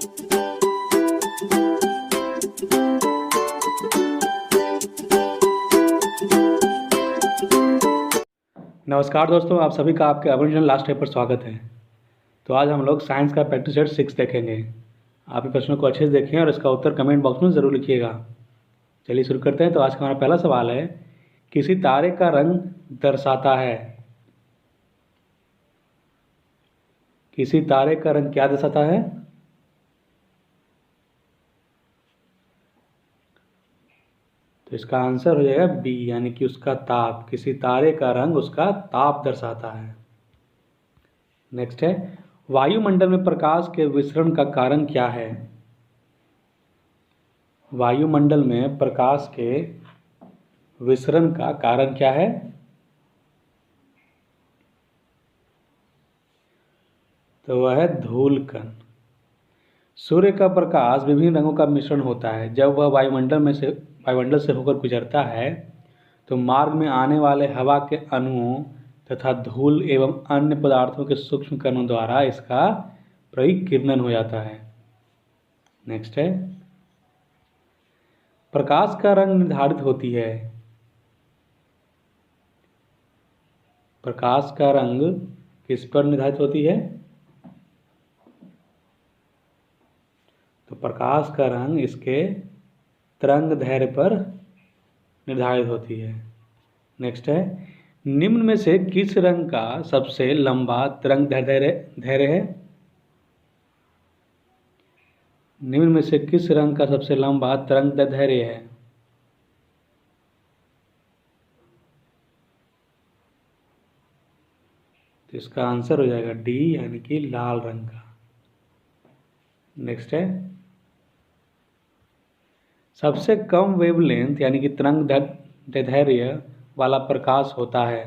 नमस्कार दोस्तों, आप सभी का आपके ओरिजिनल लास्ट टाइप पर स्वागत है। तो आज हम लोग साइंस का प्रैक्टिस सेट 6 देखेंगे। आप इन प्रश्नों को अच्छे से देखें और इसका उत्तर कमेंट बॉक्स में ज़रूर लिखिएगा। चलिए शुरू करते हैं। तो आज का हमारा पहला सवाल है, किसी तारे का रंग दर्शाता है। किसी तारे का रंग क्या दर्शाता है? तो इसका आंसर हो जाएगा बी, यानी कि उसका ताप। किसी तारे का रंग उसका ताप दर्शाता है। नेक्स्ट है, वायुमंडल में प्रकाश के विसरण का कारण क्या है? वायुमंडल में प्रकाश के विसरण का कारण क्या है? तो वह है धूलकण। सूर्य का प्रकाश विभिन्न रंगों का मिश्रण होता है। जब वह वायुमंडल से होकर गुजरता है तो मार्ग में आने वाले हवा के अणुओं तथा धूल एवं अन्य पदार्थों के सूक्ष्म कणों द्वारा इसका परिकीर्णन हो जाता है। नेक्स्ट है, प्रकाश का रंग निर्धारित होती है। प्रकाश का रंग किस पर निर्धारित होती है? तो प्रकाश का रंग इसके तरंग दैर्ध्य पर निर्धारित होती है। नेक्स्ट है, निम्न में से किस रंग का सबसे लंबा तरंग दैर्ध्य है? निम्न में से किस रंग का सबसे लंबा तरंग दैर्ध्य है? तो इसका आंसर हो जाएगा डी, यानी कि लाल रंग का। नेक्स्ट है, सबसे कम वेवलेंथ यानी कि तरंग दैर्ध्य वाला प्रकाश होता है।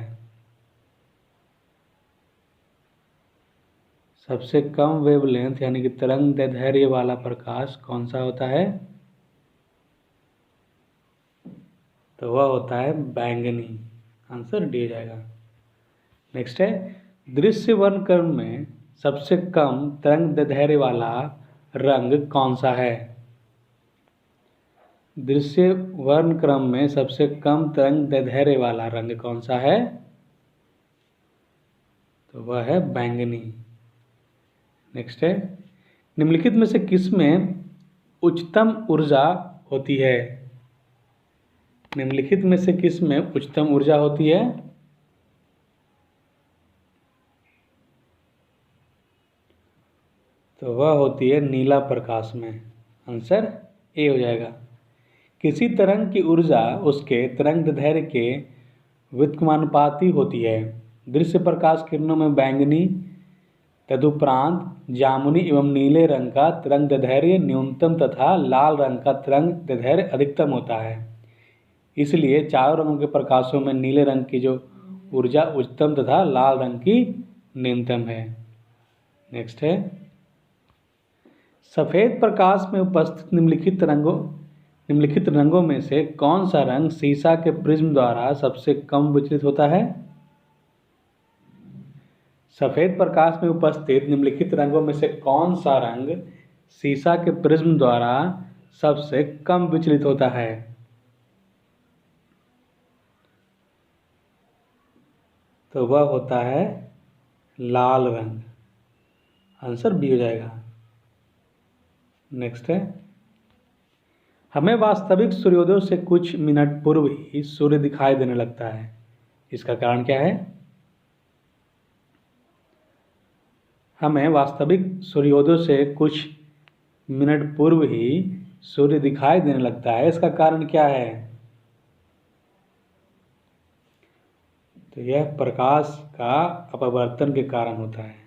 सबसे कम वेवलेंथ यानी कि तरंग दैर्ध्य वाला प्रकाश कौन सा होता है? तो वह होता है बैंगनी। आंसर डी जाएगा। नेक्स्ट है, दृश्य वर्णक्रम में सबसे कम तरंग दैर्ध्य वाला रंग कौन सा है? दृश्य वर्णक्रम में सबसे कम तरंग दैर्ध्य वाला रंग कौन सा है? तो वह है बैंगनी। नेक्स्ट है, निम्नलिखित में से किसमें उच्चतम ऊर्जा होती है? निम्नलिखित में से किसमें उच्चतम ऊर्जा होती है? तो वह होती है नीला प्रकाश में। आंसर ए हो जाएगा। किसी तरंग की ऊर्जा उसके तरंग दैर्ध्य के व्युत्क्रमानुपाती होती है। दृश्य प्रकाश किरणों में बैंगनी, तदुपरांत जामुनी एवं नीले रंग का तरंग दैर्ध्य न्यूनतम तथा लाल रंग का तरंग दैर्ध्य अधिकतम होता है। इसलिए चारों रंगों के प्रकाशों में नीले रंग की जो ऊर्जा उच्चतम तथा लाल रंग की न्यूनतम है। नेक्स्ट है, सफेद प्रकाश में उपस्थित निम्नलिखित रंगों में से कौन सा रंग सीसा के प्रिज्म द्वारा सबसे कम विचलित होता है? सफेद प्रकाश में उपस्थित निम्नलिखित रंगों में से कौन सा रंग सीसा के प्रिज्म द्वारा सबसे कम विचलित होता है? तो वह होता है लाल रंग। आंसर बी हो जाएगा। नेक्स्ट है, हमें वास्तविक सूर्योदय से कुछ मिनट पूर्व ही सूर्य दिखाई देने लगता है। इसका कारण क्या है? हमें वास्तविक सूर्योदय से कुछ मिनट पूर्व ही सूर्य दिखाई देने लगता है। इसका कारण क्या है? तो यह प्रकाश का अपवर्तन के कारण होता है।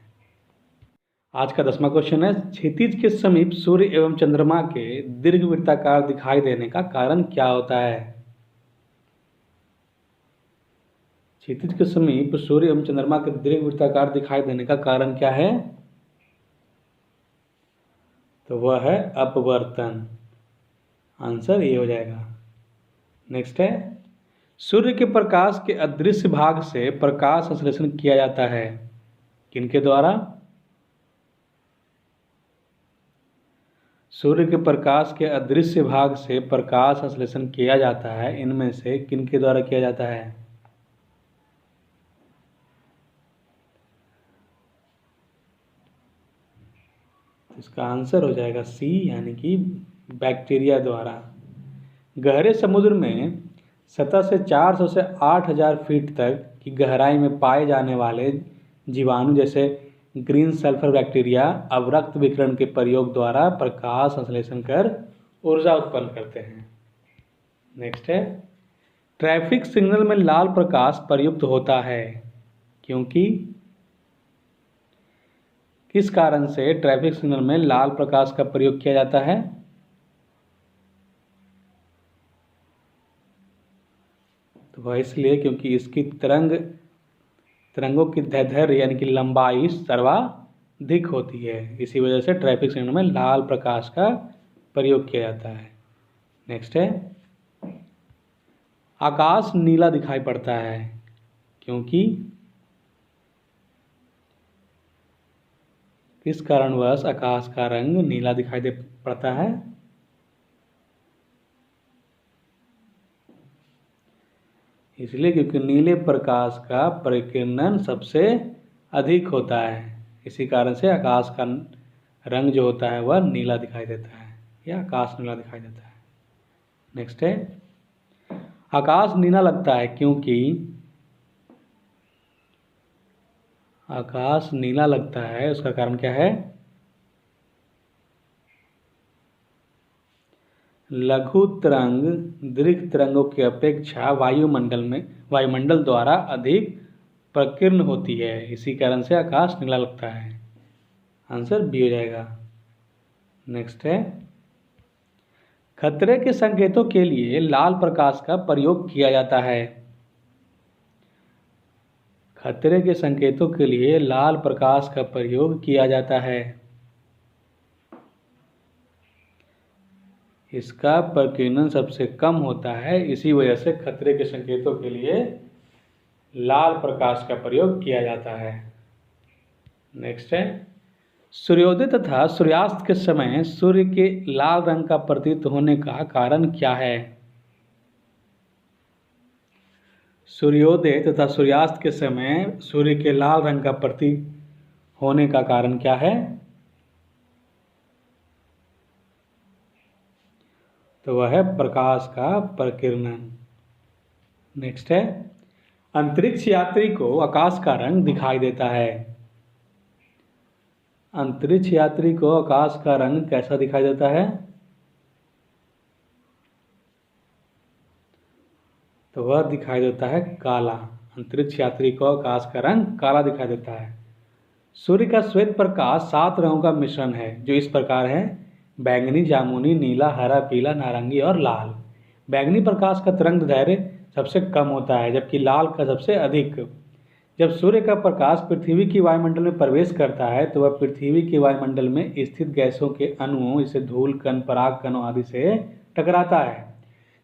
आज का 10वां क्वेश्चन है, क्षितिज के समीप सूर्य एवं चंद्रमा के दीर्घवृत्ताकार दिखाई देने का कारण क्या होता है? क्षितिज के समीप सूर्य एवं चंद्रमा के दीर्घवृत्ताकार दिखाई देने का कारण क्या है? तो वह है अपवर्तन। आंसर ये हो जाएगा। नेक्स्ट है, सूर्य के प्रकाश के अदृश्य भाग से प्रकाश संश्लेषण किया जाता है। किनके द्वारा? सूर्य के प्रकाश के अदृश्य भाग से प्रकाश संश्लेषण किया जाता है, इनमें से किनके द्वारा किया जाता है? इसका आंसर हो जाएगा सी, यानी कि बैक्टीरिया द्वारा। गहरे समुद्र में सतह से 400 से 8000 फीट तक की गहराई में पाए जाने वाले जीवाणु जैसे ग्रीन सल्फर बैक्टीरिया अवरक्त विकिरण के प्रयोग द्वारा प्रकाश संश्लेषण कर ऊर्जा उत्पन्न करते हैं। नेक्स्ट है, ट्रैफिक सिग्नल में लाल प्रकाश प्रयुक्त होता है क्योंकि किस कारण से ट्रैफिक सिग्नल में लाल प्रकाश का प्रयोग किया जाता है? तो वह इसलिए क्योंकि इसकी तरंगों की दैर्ध्य यानी कि लंबाई सर्वाधिक होती है, इसी वजह से ट्रैफिक सिग्नल में लाल प्रकाश का प्रयोग किया जाता है। नेक्स्ट है, आकाश नीला दिखाई पड़ता है क्योंकि किस कारणवश आकाश का रंग नीला दिखाई दे पड़ता है? इसलिए क्योंकि नीले प्रकाश का परिकिरणन सबसे अधिक होता है, इसी कारण से आकाश का रंग जो होता है वह नीला दिखाई देता है या आकाश नीला दिखाई देता है। नेक्स्ट है, आकाश नीला लगता है क्योंकि आकाश नीला लगता है उसका कारण क्या है? लघु तरंग दीर्घ तरंगों की अपेक्षा वायुमंडल द्वारा अधिक प्रकीर्ण होती है, इसी कारण से आकाश नीला लगता है। आंसर बी हो जाएगा। नेक्स्ट है, खतरे के संकेतों के लिए लाल प्रकाश का प्रयोग किया जाता है। खतरे के संकेतों के लिए लाल प्रकाश का प्रयोग किया जाता है। इसका प्रकीर्णन सबसे कम होता है, इसी वजह से खतरे के संकेतों के लिए लाल प्रकाश का प्रयोग किया जाता है। नेक्स्ट है, सूर्योदय तथा सूर्यास्त के समय सूर्य के लाल रंग का प्रतीत होने का कारण क्या है? सूर्योदय तथा सूर्यास्त के समय सूर्य के लाल रंग का प्रतीत होने का कारण क्या है? तो वह है प्रकाश का प्रकीर्णन। नेक्स्ट है, अंतरिक्ष यात्री को आकाश का रंग दिखाई देता है। अंतरिक्ष यात्री को आकाश का रंग कैसा दिखाई देता है? तो वह दिखाई देता है काला। अंतरिक्ष यात्री को आकाश का रंग काला दिखाई देता है। सूर्य का श्वेत प्रकाश 7 रंगों का मिश्रण है जो इस प्रकार है: बैंगनी, जामुनी, नीला, हरा, पीला, नारंगी और लाल। बैंगनी प्रकाश का तरंग दैर्ध्य सबसे कम होता है जबकि लाल का सबसे अधिक। जब सूर्य का प्रकाश पृथ्वी की वायुमंडल में प्रवेश करता है तो वह पृथ्वी के वायुमंडल में स्थित गैसों के अणुओं जैसे धूल कण, पराग कणों आदि से टकराता है।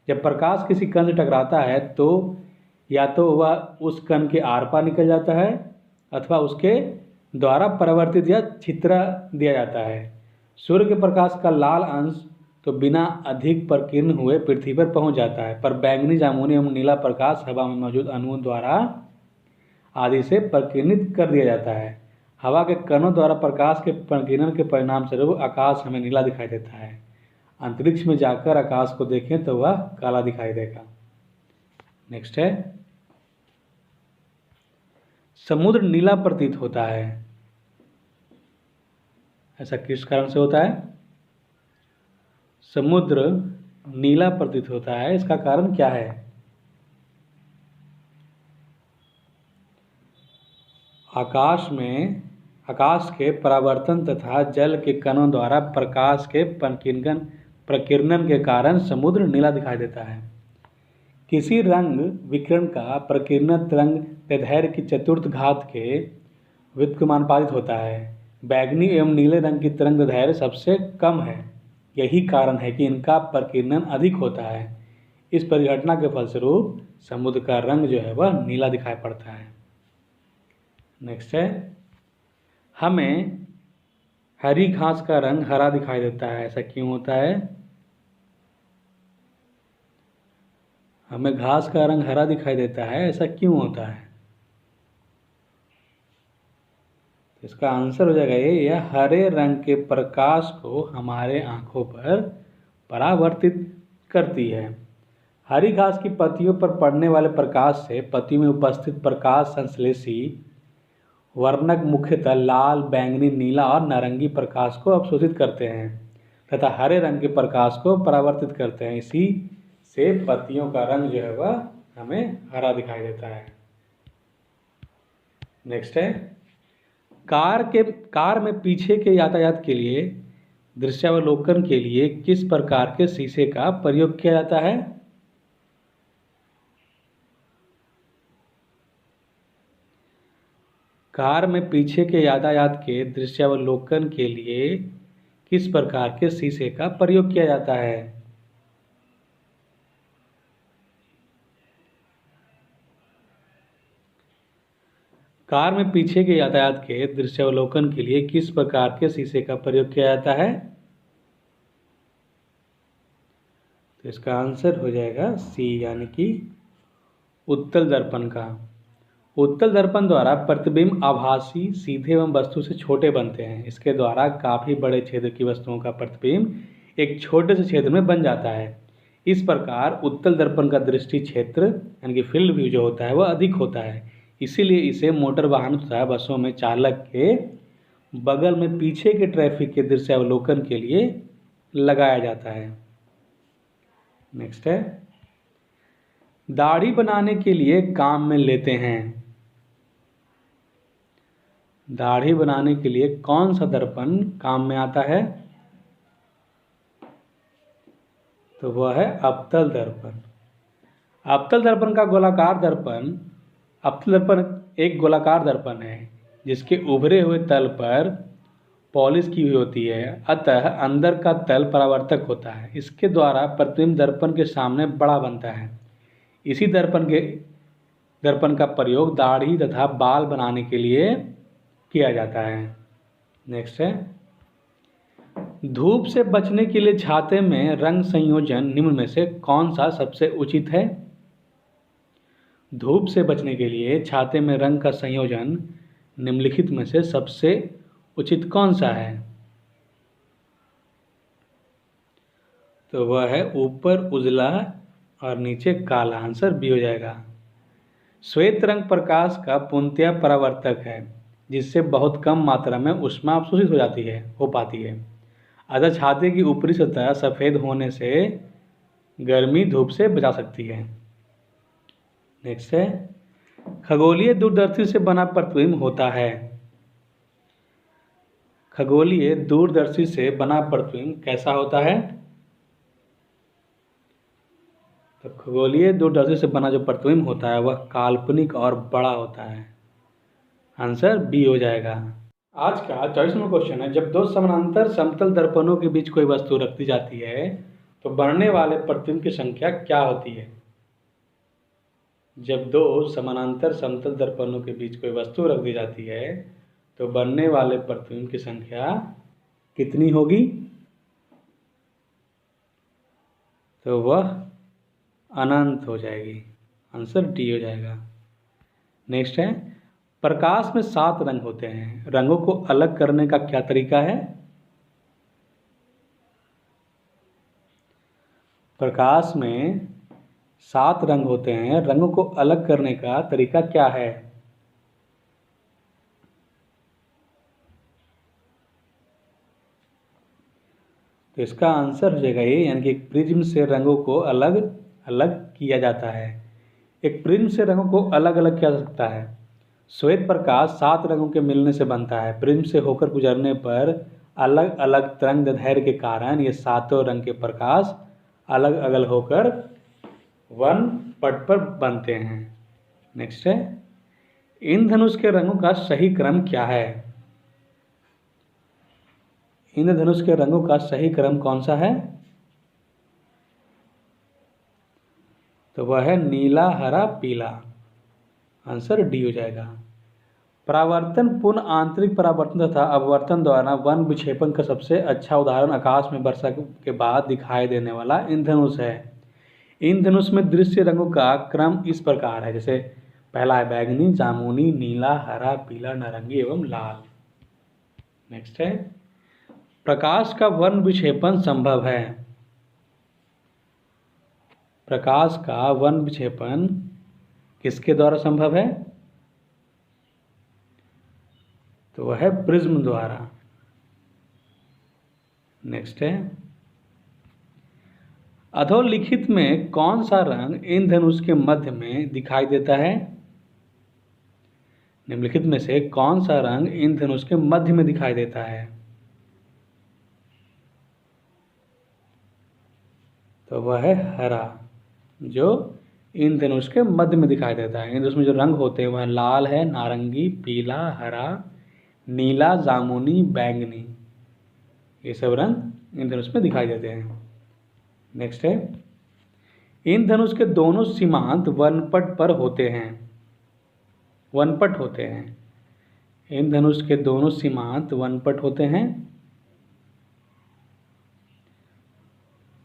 जब प्रकाश किसी कण से टकराता है तो या तो वह उस कण के आर पार निकल जाता है अथवा उसके द्वारा परावर्तित या छितरा दिया जाता है। सूर्य के प्रकाश का लाल अंश तो बिना अधिक प्रकीर्ण हुए पृथ्वी पर पहुंच जाता है, पर बैंगनी, जामुनी एवं नीला प्रकाश हवा में मौजूद अणुओं द्वारा आदि से प्रकीर्णित कर दिया जाता है। हवा के कणों द्वारा प्रकाश के प्रकीर्णन के परिणाम स्वरूप आकाश हमें नीला दिखाई देता है। अंतरिक्ष में जाकर आकाश को देखें तो वह काला दिखाई देगा। नेक्स्ट है, समुद्र नीला प्रतीत होता है, ऐसा किस कारण से होता है? समुद्र नीला प्रतीत होता है, इसका कारण क्या है? आकाश के परावर्तन तथा जल के कणों द्वारा प्रकाश के प्रकीर्णन के कारण समुद्र नीला दिखाई देता है। किसी रंग विकिरण का प्रकीर्णन तरंग दैर्ध्य की चतुर्थ घात के व्युत्क्रमानुपातिक होता है। बैंगनी एवं नीले रंग की तरंग दैर्ध्य सबसे कम है, यही कारण है कि इनका प्रकीर्णन अधिक होता है। इस परिघटना के फलस्वरूप समुद्र का रंग जो है वह नीला दिखाई पड़ता है। नेक्स्ट है, हरी घास का रंग हरा दिखाई देता है, ऐसा क्यों होता है? हमें घास का रंग हरा दिखाई देता है, ऐसा क्यों होता है? इसका आंसर हो जाएगा ये, यह हरे रंग के प्रकाश को हमारे आंखों पर परावर्तित करती है। हरी घास की पत्तियों पर पड़ने वाले प्रकाश से पत्तियों में उपस्थित प्रकाश संश्लेषी वर्णक मुख्यतः लाल, बैंगनी, नीला और नारंगी प्रकाश को अवशोषित करते हैं तथा हरे रंग के प्रकाश को परावर्तित करते हैं। इसी से पत्तियों का रंग जो है वह हमें हरा दिखाई देता है। नेक्स्ट है, कार में पीछे के यातायात के लिए दृश्यावलोकन के लिए किस प्रकार के शीशे का प्रयोग किया जाता है? कार में पीछे के यातायात के दृश्यावलोकन के लिए किस प्रकार के शीशे का प्रयोग किया जाता है? कार में पीछे के यातायात के दृश्यावलोकन के लिए किस प्रकार के शीशे का प्रयोग किया जाता है? तो इसका आंसर हो जाएगा सी, यानी कि उत्तल दर्पण का। उत्तल दर्पण द्वारा प्रतिबिंब आभासी, सीधे एवं वस्तु से छोटे बनते हैं। इसके द्वारा काफ़ी बड़े क्षेत्र की वस्तुओं का प्रतिबिंब एक छोटे से क्षेत्र में बन जाता है। इस प्रकार उत्तल दर्पण का दृष्टि क्षेत्र यानी कि फील्ड व्यू जो होता है वह अधिक होता है। इसीलिए इसे मोटर वाहन तथा बसों में चालक के बगल में पीछे के ट्रैफिक के दृश्यावलोकन के लिए लगाया जाता है। नेक्स्ट है, दाढ़ी बनाने के लिए काम में लेते हैं। दाढ़ी बनाने के लिए कौन सा दर्पण काम में आता है? तो वह है अवतल दर्पण। अवतल दर्पण एक गोलाकार दर्पण है जिसके उभरे हुए तल पर पॉलिश की हुई होती है, अतः अंदर का तल परावर्तक होता है। इसके द्वारा प्रतिबिंब दर्पण के सामने बड़ा बनता है। इसी दर्पण का प्रयोग दाढ़ी तथा बाल बनाने के लिए किया जाता है। नेक्स्ट है, धूप से बचने के लिए छाते में रंग संयोजन निम्न में से कौन सा सबसे उचित है? धूप से बचने के लिए छाते में रंग का संयोजन निम्नलिखित में से सबसे उचित कौन सा है? तो वह है ऊपर उजला और नीचे काला। आंसर बी हो जाएगा। श्वेत रंग प्रकाश का पूर्णतया परावर्तक है जिससे बहुत कम मात्रा में ऊष्मा अवशोषित हो पाती है। अतः छाते की ऊपरी सतह सफ़ेद होने से गर्मी धूप से बचा सकती है। नेक्स्ट है, खगोलीय दूरदर्शी से बना प्रतिबिंब होता है। खगोलीय दूरदर्शी से बना प्रतिबिंब कैसा होता है? तो खगोलीय दूरदर्शी से बना जो प्रतिबिंब होता है वह काल्पनिक और बड़ा होता है। आंसर बी हो जाएगा। आज का 24वां क्वेश्चन है, जब दो समानांतर समतल दर्पणों के बीच कोई वस्तु रख दी जाती है तो बनने वाले प्रतिबिंब की संख्या क्या होती है? जब दो समानांतर समतल दर्पणों के बीच कोई वस्तु रख दी जाती है तो बनने वाले प्रतिबिंब की संख्या कितनी होगी? तो वह अनंत हो जाएगी। आंसर डी हो जाएगा। नेक्स्ट है, प्रकाश में 7 रंग होते हैं। रंगों को अलग करने का क्या तरीका है? प्रकाश में 7 रंग होते हैं, रंगों को अलग करने का तरीका क्या है? तो इसका आंसर हो जाएगा ये, यानी कि एक प्रिज्म से रंगों को अलग अलग किया जाता है। एक प्रिज्म से रंगों को अलग अलग किया जा सकता है। श्वेत प्रकाश 7 रंगों के मिलने से बनता है। प्रिज्म से होकर गुजरने पर अलग अलग तरंग दैर्ध्य के कारण ये 7 रंग के प्रकाश अलग अलग होकर वन पट पर बनते हैं। नेक्स्ट है, इंद्रधनुष के रंगों का सही क्रम क्या है? इंद्रधनुष के रंगों का सही क्रम कौन सा है? तो वह है नीला, हरा, पीला। आंसर डी हो जाएगा। परावर्तन पूर्ण आंतरिक परावर्तन तथा अपवर्तन द्वारा वन विक्षेपण का सबसे अच्छा उदाहरण आकाश में वर्षा के बाद दिखाई देने वाला इंद्रधनुष है। इंद्रधनुष में दृश्य रंगों का क्रम इस प्रकार है, जैसे पहला है बैगनी, जामुनी, नीला, हरा, पीला, नारंगी एवं लाल। नेक्स्ट है प्रकाश का वन विक्षेपण संभव है। प्रकाश का वन विक्षेपण किसके द्वारा संभव है? तो वह है प्रिज्म द्वारा। नेक्स्ट है अधोलिखित में कौन सा रंग इंद्रधनुष के मध्य में दिखाई देता है? निम्नलिखित में से कौन सा रंग इंद्रधनुष के मध्य में दिखाई देता है? तो वह है हरा, जो इंद्रधनुष के मध्य में दिखाई देता है। इंद्रधनुष में जो रंग होते हैं वह लाल है, नारंगी, पीला, हरा, नीला, जामुनी, बैंगनी, ये सब रंग इंद्रधनुष में दिखाई देते हैं। नेक्स्ट है इंद्रधनुष के दोनों सीमांत वनपट पर होते हैं। वनपट होते हैं। इंद्रधनुष के दोनों सीमांत वनपट होते हैं,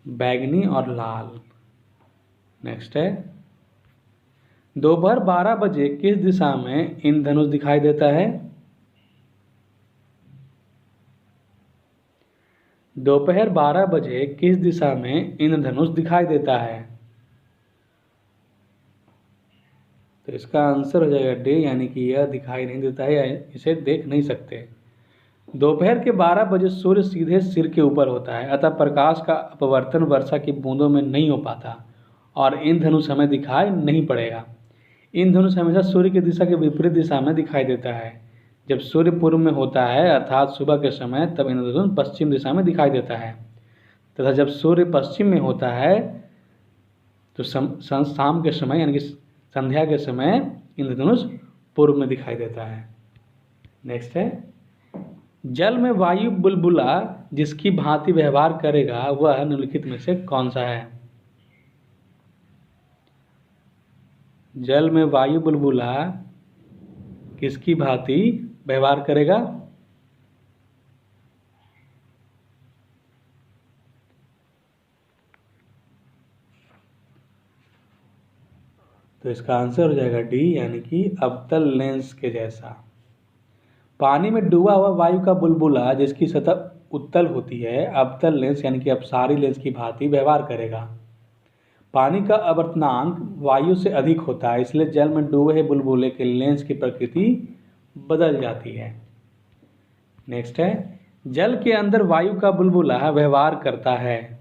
बैंगनी और लाल। नेक्स्ट है दोपहर 12 बजे किस दिशा में इंद्रधनुष दिखाई देता है? दोपहर 12 बजे किस दिशा में इंद्रधनुष दिखाई देता है? तो इसका आंसर हो जाएगा डी, यानी कि यह दिखाई नहीं देता है या इसे देख नहीं सकते। दोपहर के 12 बजे सूर्य सीधे सिर के ऊपर होता है, अतः प्रकाश का अपवर्तन वर्षा की बूंदों में नहीं हो पाता और इंद्रधनुष हमें दिखाई नहीं पड़ेगा। इंद्रधनुष हमेशा सूर्य की दिशा के विपरीत दिशा में दिखाई देता है। जब सूर्य पूर्व में होता है अर्थात सुबह के समय, तब इंद्रधनुष पश्चिम दिशा में दिखाई देता है, तथा जब सूर्य पश्चिम में होता है तो शाम के समय यानी कि संध्या के समय इंद्रधनुष पूर्व में दिखाई देता है। नेक्स्ट है जल में वायु बुलबुला जिसकी भांति व्यवहार करेगा वह निम्नलिखित में से कौन सा है? जल में वायु बुलबुला किसकी भांति व्यवहार करेगा? तो इसका आंसर हो जाएगा डी, यानी कि अवतल लेंस के जैसा। पानी में डूबा हुआ वायु का बुलबुला जिसकी सतह उत्तल होती है अवतल लेंस यानी कि अपसारी लेंस की भांति व्यवहार करेगा। पानी का आवर्तनांक वायु से अधिक होता है, इसलिए जल में डूबे हुए बुलबुले के लेंस की प्रकृति बदल जाती है। नेक्स्ट है जल के अंदर वायु का बुलबुला व्यवहार करता है।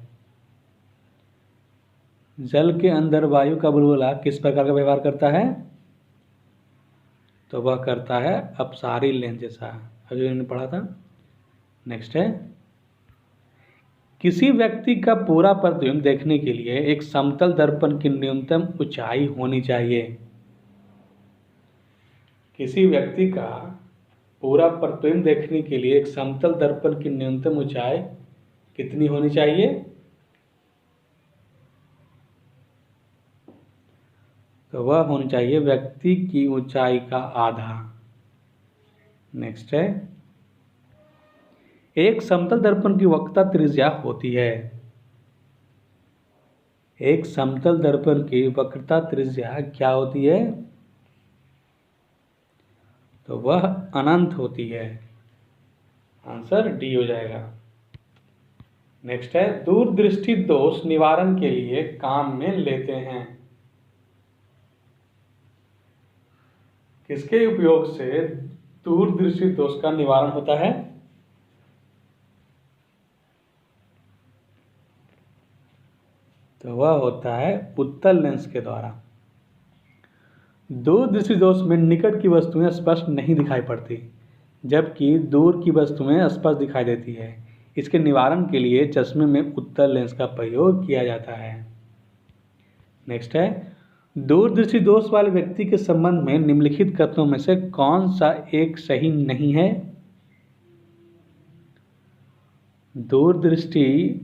जल के अंदर वायु का बुलबुला किस प्रकार का व्यवहार करता है? तो वह करता है अपसारी लेंस जैसा, अभी हमने पढ़ा था। नेक्स्ट है किसी व्यक्ति का पूरा प्रतिबिंब देखने के लिए एक समतल दर्पण की न्यूनतम ऊंचाई होनी चाहिए। किसी व्यक्ति का पूरा प्रतिबिंब देखने के लिए एक समतल दर्पण की न्यूनतम ऊंचाई कितनी होनी चाहिए? तो वह होनी चाहिए व्यक्ति की ऊंचाई का आधा। नेक्स्ट है एक समतल दर्पण की वक्रता त्रिज्या होती है। एक समतल दर्पण की वक्रता त्रिज्या क्या होती है? तो वह अनंत होती है। आंसर डी हो जाएगा। नेक्स्ट है दूरदृष्टि दोष निवारण के लिए काम में लेते हैं। किसके उपयोग से दूरदृष्टि दोष का निवारण होता है? तो वह होता है उत्तल लेंस के द्वारा। दूरदृष्टि दोष में निकट की वस्तुएं स्पष्ट नहीं दिखाई पड़ती, जबकि दूर की वस्तुएं स्पष्ट दिखाई देती है। इसके निवारण के लिए चश्मे में उत्तल लेंस का प्रयोग किया जाता है। नेक्स्ट है दूरदृष्टि दोष वाले व्यक्ति के संबंध में निम्नलिखित कथनों में से कौन सा एक सही नहीं है? दूरदृष्टि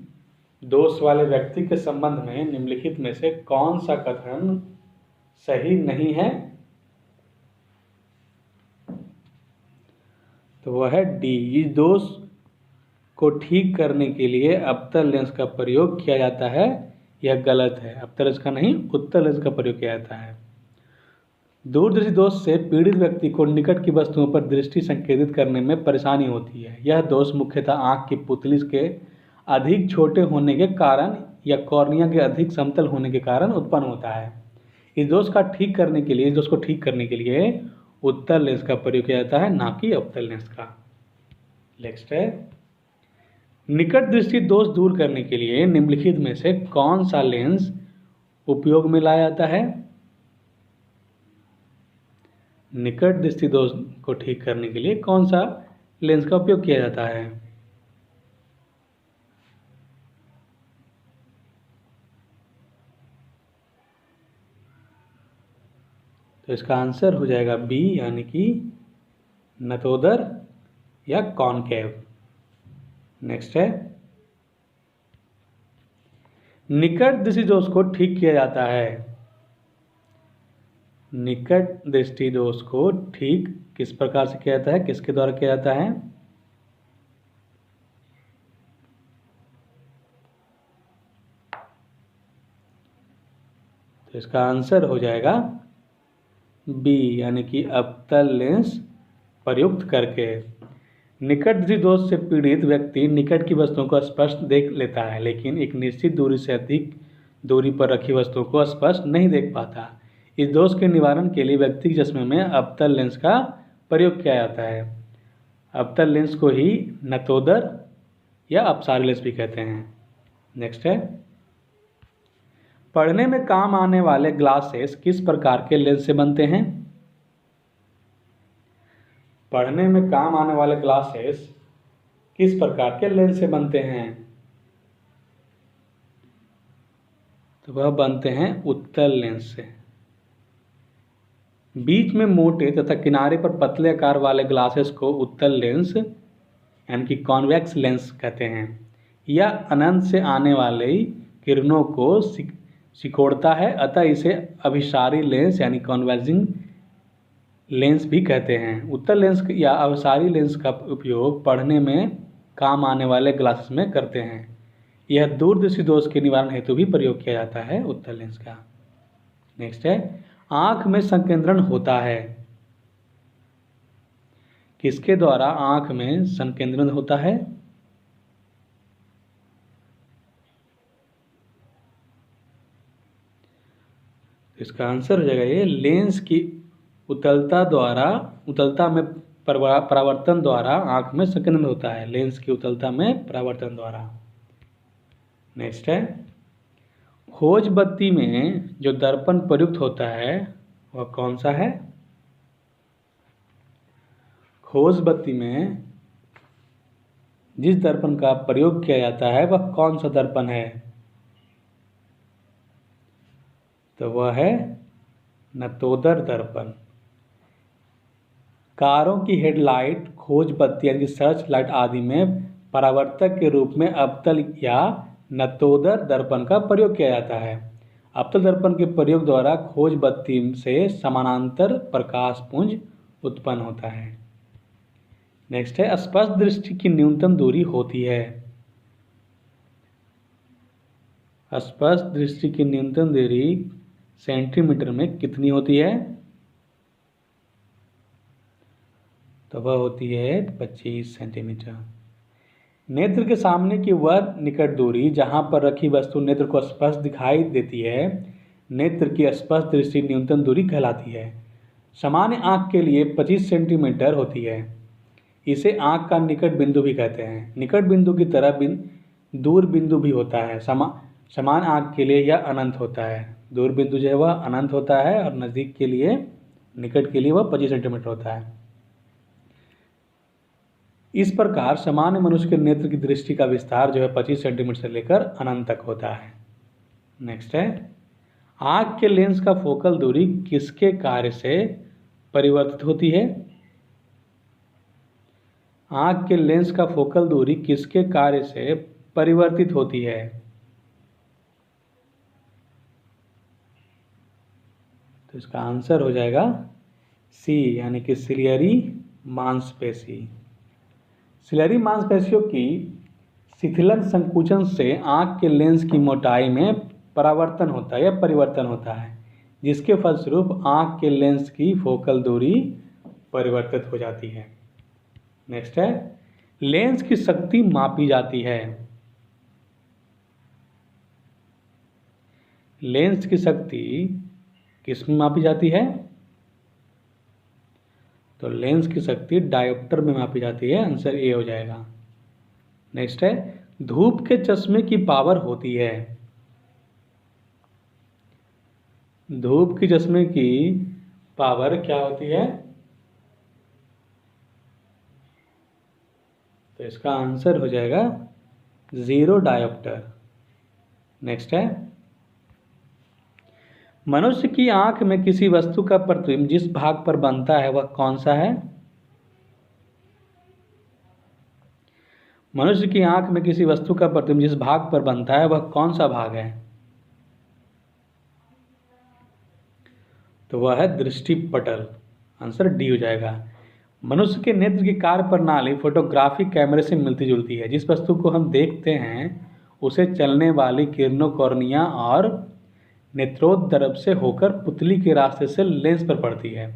दोष वाले व्यक्ति के संबंध में निम्नलिखित में से कौन सा कथन सही नहीं है? तो वह है डी। इस दोष को ठीक करने के लिए अवतल लेंस का प्रयोग किया जाता है, यह गलत है। अवतल लेंस का नहीं, उत्तल लेंस का प्रयोग किया जाता है। दूरदृष्टि दोष से पीड़ित व्यक्ति को निकट की वस्तुओं पर दृष्टि संकेंद्रित करने में परेशानी होती है। यह दोष मुख्यतः आँख की पुतली के अधिक छोटे होने के कारण या कॉर्निया के अधिक समतल होने के कारण उत्पन्न होता है। इस दोष को ठीक करने के लिए उत्तल लेंस का प्रयोग किया जाता है, ना कि अवतल लेंस का। नेक्स्ट है, निकट दृष्टि दोष दूर करने के लिए निम्नलिखित में से कौन सा लेंस उपयोग में लाया जाता है? निकट दृष्टि दोष को ठीक करने के लिए कौन सा लेंस का उपयोग किया जाता है? तो इसका आंसर हो जाएगा बी, यानी कि नतोदर या कॉनकेव। नेक्स्ट है, निकट दृष्टि दोष को ठीक किया जाता है। निकट दृष्टि दोष को ठीक किस प्रकार से किया जाता है, किसके द्वारा किया जाता है? तो इसका आंसर हो जाएगा बी, यानी कि अवतल लेंस प्रयुक्त करके। निकट दृष्टि दोष से पीड़ित व्यक्ति निकट की वस्तुओं को स्पष्ट देख लेता है, लेकिन एक निश्चित दूरी से अधिक दूरी पर रखी वस्तुओं को स्पष्ट नहीं देख पाता। इस दोष के निवारण के लिए व्यक्ति के चश्मे में अवतल लेंस का प्रयोग किया जाता है। अवतल लेंस को ही नतोदर या अपसारी लेंस भी कहते हैं। नेक्स्ट है, पढ़ने में काम आने वाले ग्लासेस किस प्रकार के लेंस से बनते हैं? पढ़ने में काम आने वाले ग्लासेस किस प्रकार के लेंस से बनते हैं? तो वह बनते हैं उत्तल लेंस से। बीच में मोटे तथा किनारे पर पतले आकार वाले ग्लासेस को उत्तल लेंस यानी कि कॉन्वेक्स लेंस कहते हैं। यह अनंत से आने वाली किरणों को सिकोड़ता है, अतः इसे अभिसारी लेंस यानी कॉन्वर्जिंग लेंस भी कहते हैं। उत्तल लेंस या अभिसारी लेंस का उपयोग पढ़ने में काम आने वाले ग्लासेस में करते हैं। यह दूरदृष्टि दोष के निवारण हेतु भी प्रयोग किया जाता है उत्तल लेंस का। नेक्स्ट है, आंख में संकेंद्रण होता है। किसके द्वारा आंख में संकेंद्रण होता है? इसका आंसर हो जाएगा ये लेंस की उतलता में परावर्तन द्वारा आंख में संकेंद्रण होता है। लेंस की उतलता में परावर्तन द्वारा। नेक्स्ट है, खोज बत्ती में जो दर्पण प्रयुक्त होता है वह कौन सा है? खोज बत्ती में जिस दर्पण का प्रयोग किया जाता है वह कौन सा दर्पण है? तो वह है नतोदर दर्पण। कारों की हेडलाइट, खोज बत्ती यानी सर्च लाइट आदि में परावर्तक के रूप में अवतल या नतोदर दर्पण का प्रयोग किया जाता है। अवतल दर्पण के प्रयोग द्वारा खोज बत्ती से समानांतर प्रकाश पुंज उत्पन्न होता है। नेक्स्ट है, स्पष्ट दृष्टि की न्यूनतम दूरी होती है। स्पष्ट दृष्टि की न्यूनतम दूरी सेंटीमीटर में कितनी होती है? तो वह होती है 25 सेंटीमीटर। नेत्र के सामने की वह निकट दूरी जहां पर रखी वस्तु नेत्र को स्पष्ट दिखाई देती है, नेत्र की स्पष्ट दृष्टि न्यूनतम दूरी कहलाती है। सामान्य आंख के लिए 25 सेंटीमीटर होती है। इसे आंख का निकट बिंदु भी कहते हैं। निकट बिंदु की तरह दूर बिंदु भी होता है। समान आंख के लिए यह अनंत होता है। दूर बिंदु जो है वह अनंत होता है और नज़दीक के लिए, निकट के लिए वह 25 सेंटीमीटर होता है। इस प्रकार सामान्य मनुष्य के नेत्र की दृष्टि का विस्तार जो है 25 सेंटीमीटर से लेकर अनंत तक होता है। नेक्स्ट है, आंख के लेंस का फोकल दूरी किसके कार्य से परिवर्तित होती है? आंख के लेंस का फोकल दूरी किसके कार्य से परिवर्तित होती है? तो इसका आंसर हो जाएगा सी, यानी कि सिलियरी मांसपेशी। सिलेरी मांसपेशियों की शिथिलन संकुचन से आँख के लेंस की मोटाई में परावर्तन होता है या परिवर्तन होता है, जिसके फलस्वरूप आँख के लेंस की फोकल दूरी परिवर्तित हो जाती है। नेक्स्ट है, लेंस की शक्ति मापी जाती है। लेंस की शक्ति किस में मापी जाती है? तो लेंस की शक्ति डायोप्टर में मापी जाती है। आंसर ए हो जाएगा। नेक्स्ट है, धूप के चश्मे की पावर होती है। धूप की चश्मे की पावर क्या होती है? तो इसका आंसर हो जाएगा 0 डायोप्टर। नेक्स्ट है, मनुष्य की आंख में किसी वस्तु का प्रतिबिंब जिस भाग पर बनता है वह कौन सा है? मनुष्य की आंख में किसी वस्तु का प्रतिबिंब जिस भाग पर बनता है वह कौन सा भाग है? तो वह है दृष्टिपटल। आंसर डी हो जाएगा। मनुष्य के नेत्र की कार्य प्रणाली फोटोग्राफिक कैमरे से मिलती जुलती है। जिस वस्तु को हम देखते हैं उसे चलने वाली किरणों कॉर्निया और नेत्रोद्दर्भ से होकर पुतली के रास्ते से लेंस पर पड़ती है।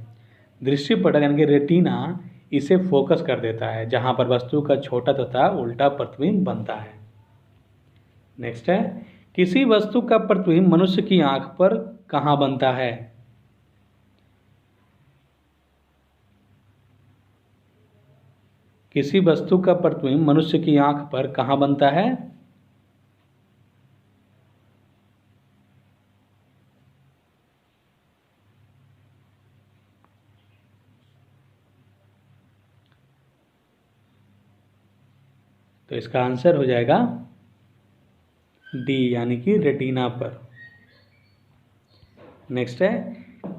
दृष्टिपटल यानी कि रेटिना इसे फोकस कर देता है, जहां पर वस्तु का छोटा तथा उल्टा प्रतिबिंब बनता है। नेक्स्ट है, किसी वस्तु का प्रतिबिंब मनुष्य की आंख पर कहां बनता है? किसी वस्तु का प्रतिबिंब मनुष्य की आंख पर कहां बनता है? तो इसका आंसर हो जाएगा डी यानी कि रेटिना पर। नेक्स्ट है,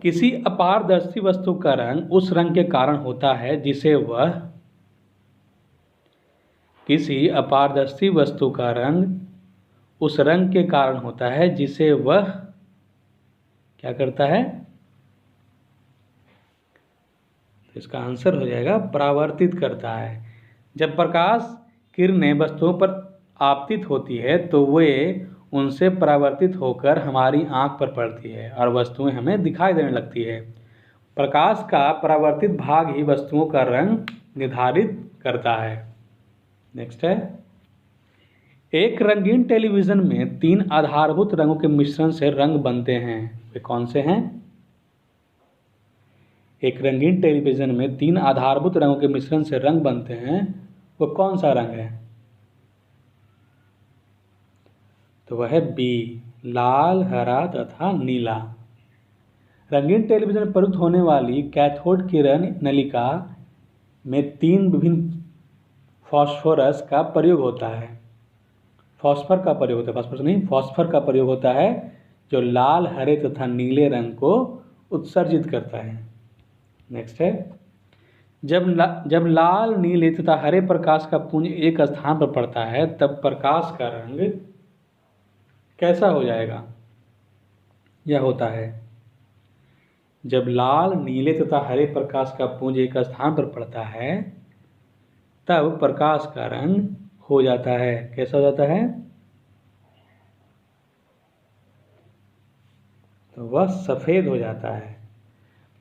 किसी अपारदर्शी वस्तु का रंग उस रंग के कारण होता है जिसे वह किसी अपारदर्शी वस्तु का रंग उस रंग के कारण होता है जिसे वह क्या करता है? तो इसका आंसर हो जाएगा परावर्तित करता है। जब प्रकाश किरणें वस्तुओं पर आपतित होती है तो वे उनसे परावर्तित होकर हमारी आंख पर पड़ती है और वस्तुएं हमें दिखाई देने लगती है। प्रकाश का परावर्तित भाग ही वस्तुओं का रंग निर्धारित करता है। नेक्स्ट है, एक रंगीन टेलीविजन में 3 आधारभूत रंगों के मिश्रण से रंग बनते हैं। वे कौन से हैं? एक रंगीन टेलीविजन में 3 आधारभूत रंगों के मिश्रण से रंग बनते हैं, वो कौन सा रंग है? तो वह है बी, लाल, हरा तथा नीला। रंगीन टेलीविजन में प्रयुक्त होने वाली कैथोड किरण नलिका में 3 विभिन्न फास्फोरस का प्रयोग होता है। फास्फर का प्रयोग होता है, फास्फोरस नहीं, फास्फर का प्रयोग होता है जो लाल, हरे तथा नीले रंग को उत्सर्जित करता है। नेक्स्ट है, जब लाल, नीले तथा हरे प्रकाश का पुंज एक स्थान पर पड़ता है तब प्रकाश का रंग कैसा हो जाएगा? यह होता है, जब लाल, नीले तथा हरे प्रकाश का पुंज एक स्थान पर पड़ता है तब प्रकाश का रंग हो जाता है, कैसा हो जाता है? तो वह सफेद हो जाता है।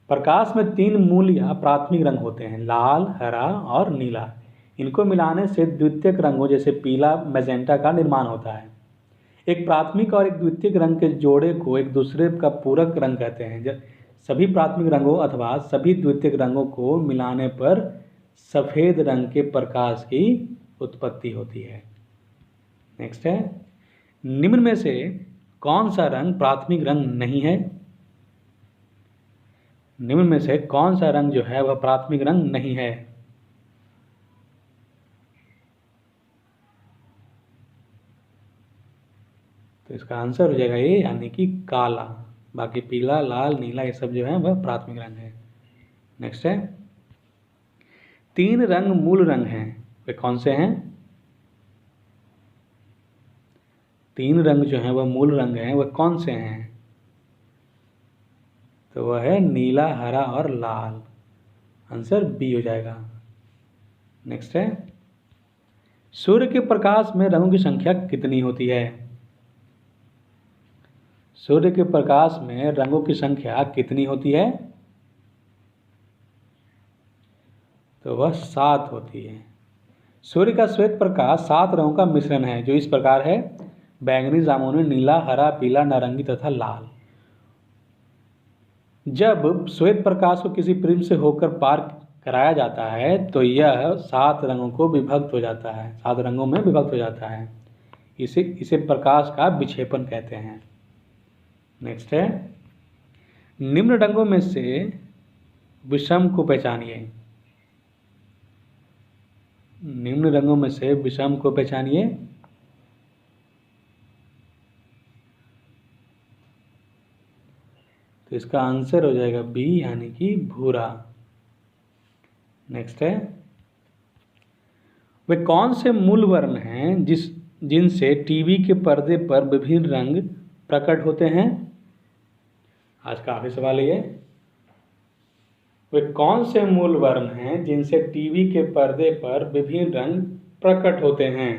प्रकाश में 3 मूल या प्राथमिक रंग होते हैं, लाल, हरा और नीला। इनको मिलाने से द्वितीयक रंगों जैसे पीला, मैजेंटा का निर्माण होता है। एक प्राथमिक और एक द्वितीयक रंग के जोड़े को एक दूसरे का पूरक रंग कहते हैं। सभी प्राथमिक रंगों अथवा सभी द्वितीयक रंगों को मिलाने पर सफेद रंग के प्रकाश की उत्पत्ति होती है। नेक्स्ट है, निम्न में से कौन सा रंग प्राथमिक रंग नहीं है? निम्न में से कौन सा रंग जो है वह प्राथमिक रंग नहीं है? तो इसका आंसर हो जाएगा ये, यानी कि काला। बाकी पीला, लाल, नीला ये सब जो है वह प्राथमिक रंग है। नेक्स्ट है, 3 रंग मूल रंग हैं, वे कौन से हैं? 3 रंग जो हैं वह मूल रंग हैं, वह कौन से हैं? तो वह है नीला, हरा और लाल। आंसर बी हो जाएगा। नेक्स्ट है, सूर्य के प्रकाश में रंगों की संख्या कितनी होती है? सूर्य के प्रकाश में रंगों की संख्या कितनी होती है? तो वह 7 होती है। सूर्य का श्वेत प्रकाश 7 रंगों का मिश्रण है, जो इस प्रकार है: बैंगनी, जामुनी, नीला, हरा, पीला, नारंगी तथा लाल। जब श्वेत प्रकाश को किसी प्रिज्म से होकर पार कराया जाता है तो यह 7 रंगों को विभक्त हो जाता है, 7 रंगों में विभक्त हो जाता है। इसे प्रकाश का विक्षेपण कहते हैं। नेक्स्ट है, निम्न रंगों में से विषम को पहचानिए। निम्न रंगों में से विषम को पहचानिए। तो इसका आंसर हो जाएगा बी, यानी कि भूरा। नेक्स्ट है, वे कौन से मूल वर्ण हैं जिनसे टीवी के पर्दे पर विभिन्न रंग प्रकट होते हैं? आज का आखिरी सवाल ये, वे कौन से मूल वर्ण हैं जिनसे टीवी के पर्दे पर विभिन्न रंग प्रकट होते हैं?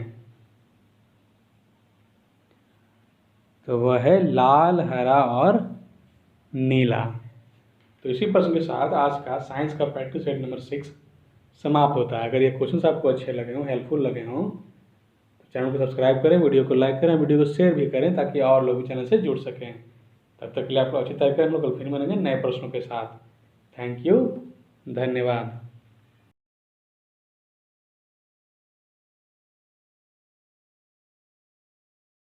तो वह है लाल, हरा और नीला। तो इसी प्रश्न के साथ आज का साइंस का प्रैक्टिस सेट नंबर 6 समाप्त होता है। अगर ये क्वेश्चंस आपको अच्छे लगे हों, हेल्पफुल लगे हों, तो चैनल को सब्सक्राइब करें, वीडियो को लाइक करें, वीडियो को शेयर भी करें, ताकि और लोग भी चैनल से जुड़ सकें। तब तक के लिए आप लोग अच्छी तरह हम लोग कल फिर मिलेंगे नए प्रश्नों के साथ। थैंक यू, धन्यवाद।